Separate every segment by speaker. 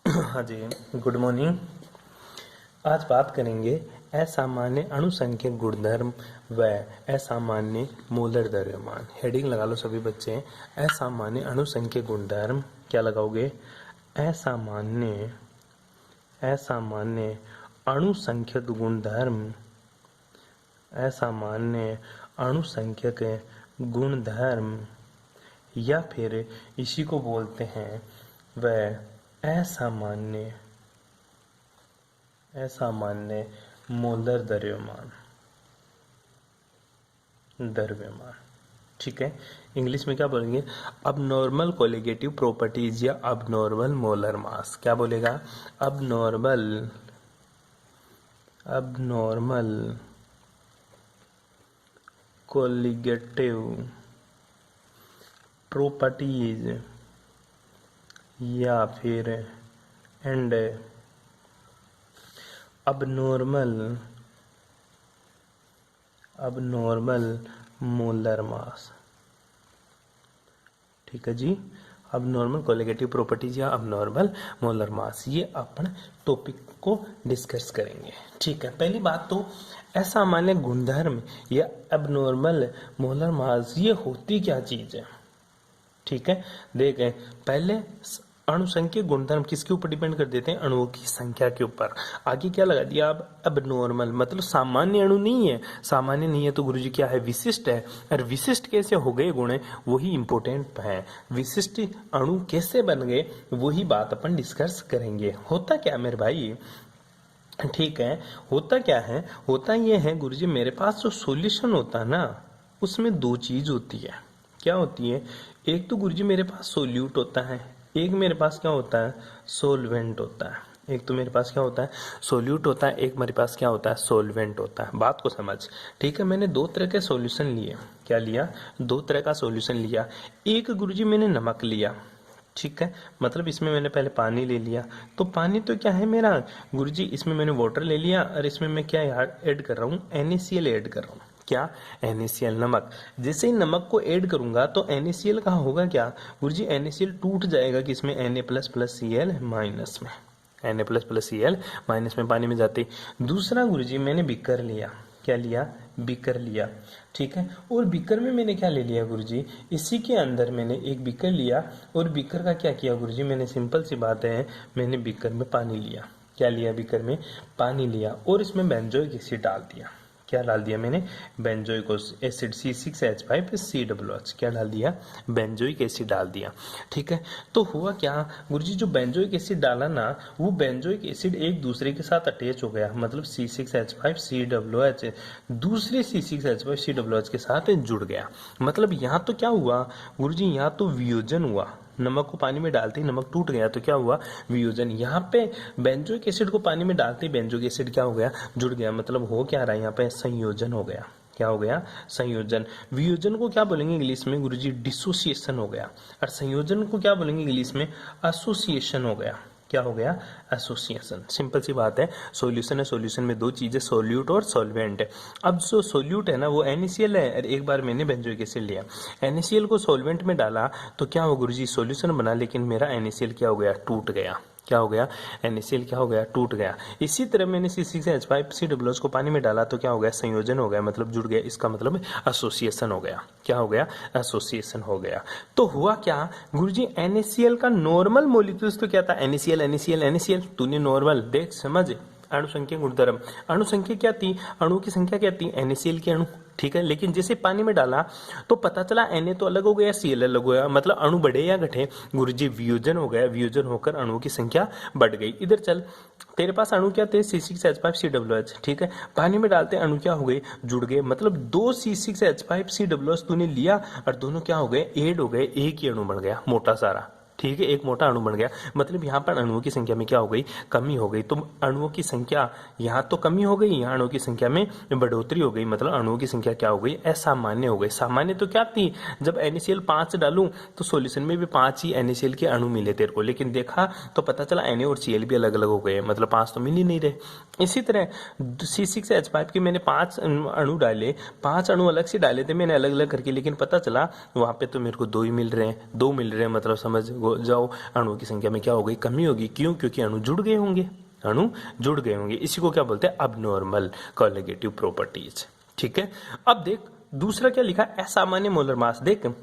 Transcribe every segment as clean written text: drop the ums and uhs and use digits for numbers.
Speaker 1: हाँ जी, good morning. आज बात करेंगे असामान्य अणुसंख्यक गुणधर्म व असामान्य मोलर द्रव्यमान। हेडिंग लगा लो सभी बच्चे। असामान्य अणुसंख्यक गुणधर्म क्या लगाओगे? असामान्य असामान्य अणुसंख्यक गुणधर्म, असामान्य अणुसंख्यक गुणधर्म, या फिर इसी को बोलते हैं वह असामान्य असामान्य मोलर द्रव्यमान। ठीक है, इंग्लिश में क्या बोलेंगे? अबनॉर्मल कोलिगेटिव प्रॉपर्टीज या अबनॉर्मल मोलर मास। क्या बोलेगा? अबनॉर्मल कोलिगेटिव प्रॉपर्टीज या फिर एंड अबनॉर्मल मोलर मास। ठीक है जी, अबनॉर्मल कोलिगेटिव प्रॉपर्टीज या अबनॉर्मल मोलर मास, ये अपन टॉपिक को डिस्कस करेंगे। ठीक है, पहली बात तो असामान्य गुणधर्म या अबनॉर्मल मोलर मास, ये होती क्या चीज है? ठीक है, देखें पहले अणुसंख्यक गुणधर्म किसके ऊपर डिपेंड कर देते हैं? अणुओं की संख्या के ऊपर। आगे क्या लगा दिया? अब नॉर्मल मतलब सामान्य अणु नहीं है। सामान्य नहीं है तो गुरुजी क्या है? विशिष्ट है। और विशिष्ट कैसे हो गए गुण, वही इंपॉर्टेंट है। विशिष्ट अणु कैसे बन गए, वही बात अपन डिस्कस करेंगे। होता क्या मेरे भाई? ठीक है, होता क्या है? होता ये है गुरुजी, मेरे पास जो सॉल्यूशन होता है ना, उसमें दो चीज होती है। क्या होती है? एक तो गुरुजी मेरे पास सोल्यूट होता है, एक मेरे पास क्या होता है? सोलवेंट होता है। एक तो मेरे पास क्या होता है? सोल्यूट होता है, एक मेरे पास क्या होता है? सोलवेंट होता है। बात को समझ। ठीक है, मैंने दो तरह के सॉल्यूशन लिए। क्या लिया? दो तरह का सॉल्यूशन लिया। एक गुरुजी मैंने नमक लिया। ठीक है, मतलब इसमें मैंने पहले पानी ले लिया। तो पानी तो क्या है मेरा गुरुजी, इसमें मैंने वाटर ले लिया और इसमें मैं क्या ऐड कर रहा हूँ? NaCl ऐड कर रहा हूँ। क्या? NaCl, नमक। जैसे ही नमक को ऐड करूंगा तो NaCl कहाँ होगा? क्या गुरुजी? NaCl टूट जाएगा किसमें? Na++Cl माइनस में। Na++Cl माइनस में पानी में जाते। दूसरा गुरुजी मैंने बीकर लिया। क्या लिया? बीकर लिया। ठीक है, और बीकर में मैंने क्या ले लिया गुरुजी? इसी के अंदर मैंने एक बीकर लिया और बीकर का क्या किया गुरुजी? मैंने सिंपल सी बात है, मैंने बीकर में पानी लिया। क्या लिया? बीकर में पानी लिया और इसमें बेंजोइक एसिड डाल दिया। क्या डाल दिया मैंने? Benzoic acid C6H5COOH। क्या डाल दिया? बेंजोइक एसिड डाल दिया। ठीक है, तो हुआ क्या गुरुजी? जो बेंजोइक एसिड डाला ना, वो बेंजोइक एसिड एक दूसरे के साथ अटैच हो गया। मतलब C6H5COOH दूसरे C6H5COOH के साथ जुड़ गया। मतलब यहाँ तो क्या हुआ गुरुजी? यहाँ तो वियोजन हुआ। नमक को पानी में डालते ही नमक टूट गया, तो क्या हुआ? वियोजन। यहाँ पे बेंजोइक एसिड को पानी में डालते ही बेंजोइक एसिड क्या हो गया? जुड़ गया। मतलब हो क्या रहा है यहाँ पे? संयोजन हो गया। क्या हो गया? संयोजन। वियोजन को क्या बोलेंगे इंग्लिश में गुरुजी? डिसोसिएशन हो गया। और संयोजन को क्या बोलेंगे इंग्लिश में? एसोसिएशन हो गया। क्या हो गया? एसोसिएशन। सिंपल सी बात है, सॉल्यूशन है, सॉल्यूशन में दो चीजें, सोल्यूट और सॉल्वेंट है। अब जो सोल्यूट है ना, वो NaCl है और एक बार मैंने बेंजोइक एसिड लिया। NaCl को सॉल्वेंट में डाला तो क्या हो गुरुजी? सॉल्यूशन बना, लेकिन मेरा NaCl क्या हो गया? टूट गया। क्या हो गया? NaCl क्या हो गया? टूट गया। इसी तरह मैंने C6H5COOH को पानी में डाला तो क्या हो गया? संयोजन हो गया, मतलब जुड़ गया। इसका मतलब एसोसिएशन हो गया। क्या हो गया? एसोसिएशन हो गया। तो हुआ क्या गुरुजी? NaCl का नॉर्मल मॉलिक्यूल्स तो क्या था? NaCl। तूने नॉर्मल देख, समझ। अणुसंख्या गुणधर्म, अणुसंख्या क्या थी? अणु की संख्या क्या थी? NaCl के अणु। ठीक है, लेकिन जैसे पानी में डाला तो पता चला Na तो अलग हो गया, Cl अलग हो गया। मतलब अणु बढ़े या घटे गुरुजी? वियोजन हो गया। वियोजन होकर अणुओं की संख्या बढ़ गई। इधर चल, तेरे पास अणु क्या थे? C6H5COOH। ठीक है, पानी में डालते अणु क्या हो गए? जुड़ गए। मतलब दो C6H5COOH तूने लिया और दोनों क्या हो गए? ऐड हो गए, एक ही अणु बन गया मोटा सारा। ठीक है, एक मोटा अणु बन गया। मतलब यहाँ पर अणुओं की संख्या में क्या हो गई? कमी हो गई। तो अणुओं की संख्या यहाँ तो कमी हो गई, यहाँ अणुओं की संख्या में बढ़ोतरी हो गई। मतलब अणुओं की संख्या क्या हो गई? असामान्य हो गई। सामान्य तो क्या थी? जब NaCl 5 डालूं तो सॉल्यूशन में भी 5 ही NaCl के अणु मिले तेरे को, लेकिन देखा तो पता चला Na और Cl भी अलग अलग हो गए। मतलब 5 तो मिल ही नहीं रहे। इसी तरह C6H5 के मैंने 5 अणु डाले, 5 अणु अलग से डाले थे मैंने अलग अलग करके, लेकिन पता चला वहां पे तो मेरे को 2 ही मिल रहे हैं। 2 मिल रहे हैं, मतलब समझ हो जाओ, अणुओं की संख्या में क्या हो गई, कमी होगी। क्यों? क्योंकि अणु जुड़ गए होंगे, अणु जुड़ गए होंगे। इसी को क्या बोलते हैं, अबनॉर्मल कोलिगेटिव प्रॉपर्टीज। ठीक है, अब देख दूसरा क्या लिखा, असामान्य मोलर मास। देख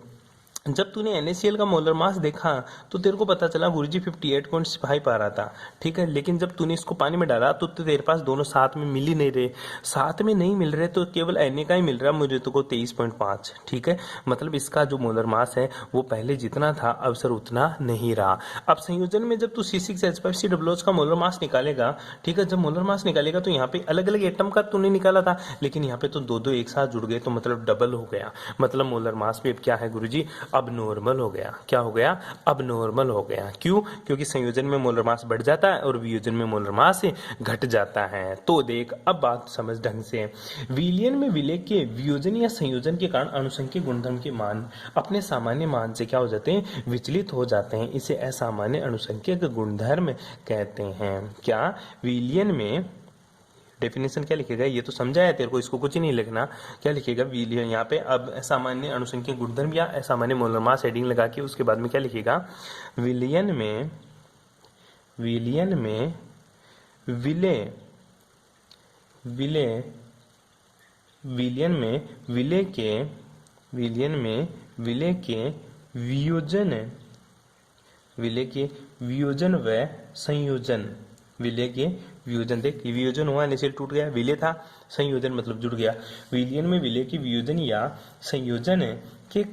Speaker 1: जब तूने NaCl का मोलर मास देखा तो तेरे को पता चला गुरुजी 58.5 आ रहा था। ठीक है, लेकिन जब तूने इसको पानी में डाला तो तेरे पास दोनों साथ में मिल ही नहीं रहे, साथ में नहीं मिल रहे तो केवल Na का ही मिल रहा, मुझे तो को 23.5। ठीक है, मतलब इसका जो मोलर मास है वो पहले जितना था अब सर उतना नहीं रहा। अब संयोजन में जब तू C6H5COOH का मोलर मास निकालेगा, ठीक है, जब मोलर मास निकालेगा तो यहाँ पे अलग अलग एटम का तूने निकाला था, लेकिन यहाँ पे तो दो दो एक साथ जुड़ गए, तो मतलब डबल हो गया। मतलब मोलर मास भी अब क्या है गुरुजी, अब नॉर्मल हो गया। क्या हो गया, अब नॉर्मल हो गया। क्यों? क्योंकि संयोजन में मोलर मास बढ़ जाता है और वियोजन में मोलर मास घट जाता है। तो देख अब बात समझ ढंग से, विलयन में विलय के वियोजन या संयोजन के कारण अणुसंख्यक गुणधर्म के मान अपने सामान्य मान से क्या हो जाते हैं, विचलित हो जाते हैं। इसे असामान्य अणुसंख्यक गुणधर्म कहते हैं। क्या? विलयन में डेफिनेशन क्या लिखेगा, ये तो समझा है तेरे को, इसको कुछ ही नहीं लिखना। क्या लिखेगा विलयन, यहाँ पे अब असामान्य अणुसंख्यक गुणधर्म या असामान्य मोलर मास हेडिंग लगा के उसके बाद में क्या लिखेगा, विलयन में विलय विलय विलयन में विलय के वियोजन व संयोजन, विलय के वियोजन, देख वियोजन हुआ NaCl टूट गया, विलय था, संयोजन मतलब जुड़ गया। विलयन में विलय के वियोजन या संयोजन के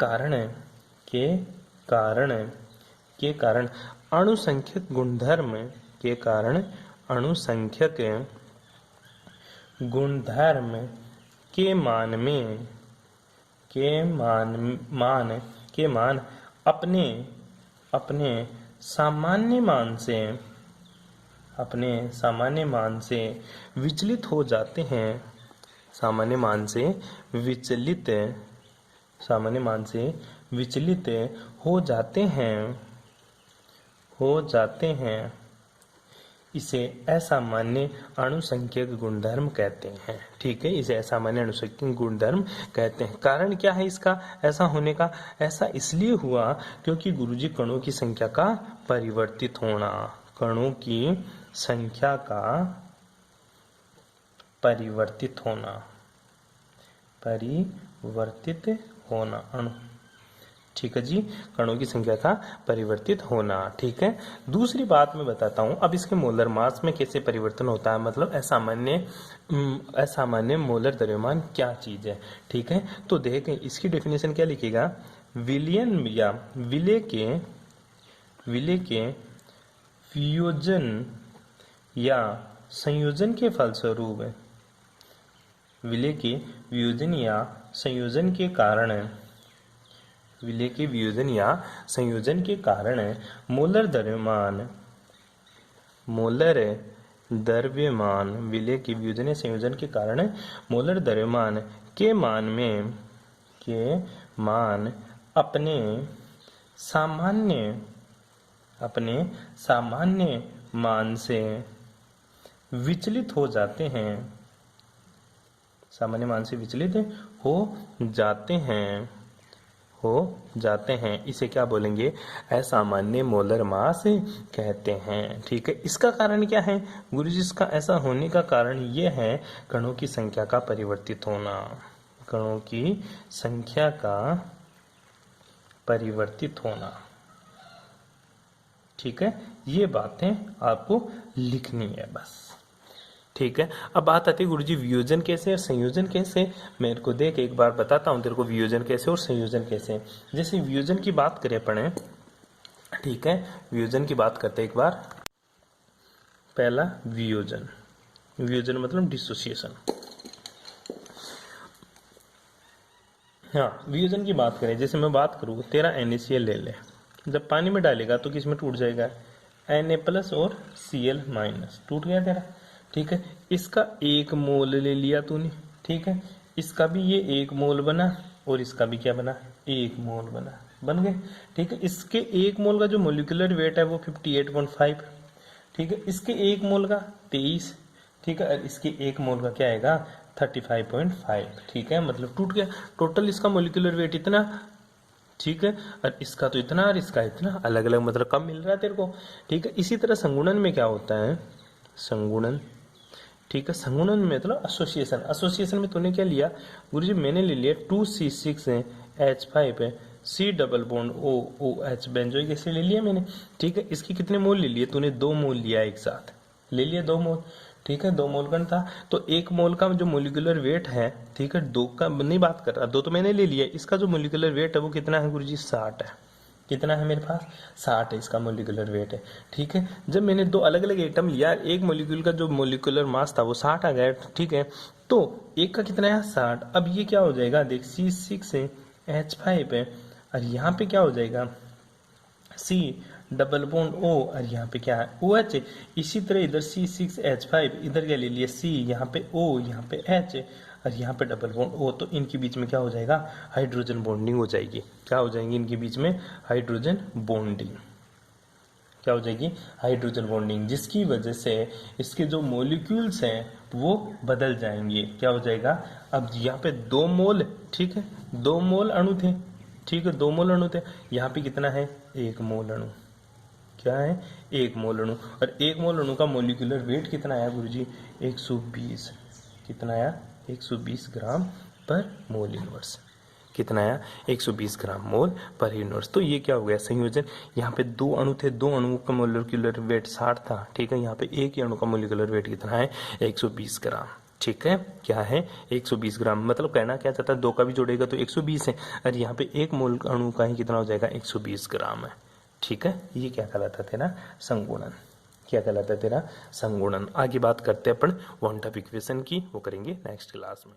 Speaker 1: कारण अणुसंख्यक गुणधर्म के मान अपने सामान्य मान से विचलित हो जाते हैं। सामान्य मान से विचलित हो जाते हैं। इसे असामान्य अणुसंख्यक गुणधर्म कहते हैं। ठीक है, इसे असामान्य अणुसंख्यक गुणधर्म कहते हैं। कारण क्या है इसका ऐसा होने का? ऐसा इसलिए हुआ क्योंकि गुरुजी कणों की संख्या का परिवर्तित होना, कणों की संख्या का परिवर्तित होना अणु, ठीक है जी, कणों की संख्या का परिवर्तित होना। ठीक है, दूसरी बात मैं बताता हूं अब इसके मोलर मास में कैसे परिवर्तन होता है, मतलब असामान्य मोलर द्रव्यमान क्या चीज है। ठीक है, तो देख इसकी डेफिनेशन क्या लिखेगा, विलयन या विलय के वियोजन या संयोजन के फलस्वरूप, विलय के वियोजन या संयोजन के कारण मोलर द्रव्यमान विलय के वियोजन या संयोजन के कारण मोलर द्रव्यमान के मान अपने सामान्य मान से विचलित हो जाते हैं। सामान्य मान से विचलित हो जाते हैं। इसे क्या बोलेंगे, असामान्य मोलर मास कहते हैं। ठीक है, इसका कारण क्या है गुरुजी, इसका ऐसा होने का कारण ये है कणों की संख्या का परिवर्तित होना, कणों की संख्या का परिवर्तित होना। ठीक है, ये बातें आपको लिखनी है बस। ठीक है, अब बात आती है गुरुजी वियोजन कैसे और संयोजन कैसे। मेरे को देख एक बार बताता हूं तेरे को वियोजन कैसे और संयोजन कैसे। जैसे वियोजन की बात करें अपने, ठीक है, वियोजन की बात करते हैं एक बार। पहला वियोजन मतलब डिसोसिएशन। हाँ, वियोजन की बात करें, जैसे मैं बात करूँ तेरा NaCl ले ले, जब पानी में डालेगा तो किस में टूट जाएगा, Na+ और Cl- टूट गया तेरा। ठीक है, इसका 1 मोल ले लिया तूने। ठीक है, इसका भी ये 1 मोल बना और इसका भी क्या बना, 1 मोल बन गए। ठीक है, इसके 1 मोल का जो मोलिकुलर वेट है वो 58.5। ठीक है, इसके 1 मोल का 23। ठीक है, इसके 1 मोल का क्या आएगा, 35.5। ठीक है, मतलब टूट गया। टोटल इसका मोलिकुलर वेट इतना ठीक है, और इसका तो इतना और इसका इतना, अलग अलग मतलब कम मिल रहा है तेरे को। ठीक है, इसी तरह संगुणन में क्या होता है, संगुणन, ठीक है, संगुणन में मतलब एसोसिएशन, एसोसिएशन में तूने क्या लिया गुरुजी, मैंने ले लिया 2C6 है, H5 है, C double bond OH benzoic acid ले लिया मैंने। ठीक है, इसके कितने मोल ले लिए तूने, 2 मोल लिया, एक साथ ले लिया 2 मोल। ठीक है, 2 मोल का था, तो 1 मोल का जो मोलिकुलर वेट है, ठीक है, 2 का नहीं बात कर रहा, 2 तो मैंने ले लिया, इसका जो मोलिकुलर वेट है वो कितना है गुरुजी, 60 है। कितना है मेरे पास, 60 है इसका मोलिकुलर वेट है। ठीक है, जब मैंने 2 अलग अलग एटम लिया, एक मोलिक्यूल का जो मोलिकुलर मास था वो 60 आ गया। ठीक है, तो एक का कितना है, 60। अब ये क्या हो जाएगा, देख C6 है, H5 है, और यहाँ पे क्या हो जाएगा, C डबल बॉन्ड O, और यहाँ पे क्या है, OH है। इसी तरह इधर C6H5, इधर क्या ले लिया C, यहाँ पे O, यहाँ पे H है, और यहाँ पे डबल बॉन्ड O, तो इनके बीच में क्या हो जाएगा, हाइड्रोजन बॉन्डिंग हो जाएगी। क्या हो जाएंगी इनके बीच में, हाइड्रोजन बॉन्डिंग। क्या हो जाएगी, हाइड्रोजन बॉन्डिंग, जिसकी वजह से इसके जो मॉलिक्यूल्स हैं वो बदल जाएंगे। क्या हो जाएगा, अब यहाँ पे 2 मोल, ठीक है, 2 मोल अणु थे। ठीक है, 2 मोल अणु थे, यहाँ पे कितना है, 1 मोल अणु। क्या है, 1 मोल अणु, और 1 मोल अणु का मोलिकुलर वेट कितना आया गुरुजी, 120। कितना आया, 120 ग्राम पर मोल इनवर्स। कितना आया, 120 ग्राम मोल पर इनवर्स। तो ये क्या हो गया, संयोजन। यहाँ पे 2 अणु थे, 2 अणुओं का मोलिकुलर वेट 60 था। ठीक है, यहाँ पे एक ही अणु का मोलिकुलर वेट कितना है, 120 ग्राम। ठीक है, क्या है, 120 ग्राम, मतलब कहना क्या चाहता है, 2 का भी जोड़ेगा तो 120 है, और यहाँ पे 1 मोल अणु का ही कितना हो जाएगा, 120 ग्राम है। ठीक है, ये क्या कहलाता है तेरा, संगुणन। क्या कहलाता है तेरा, संगुणन। आगे बात करते हैं अपन क्वांटम इक्वेशन की, वो करेंगे नेक्स्ट क्लास में।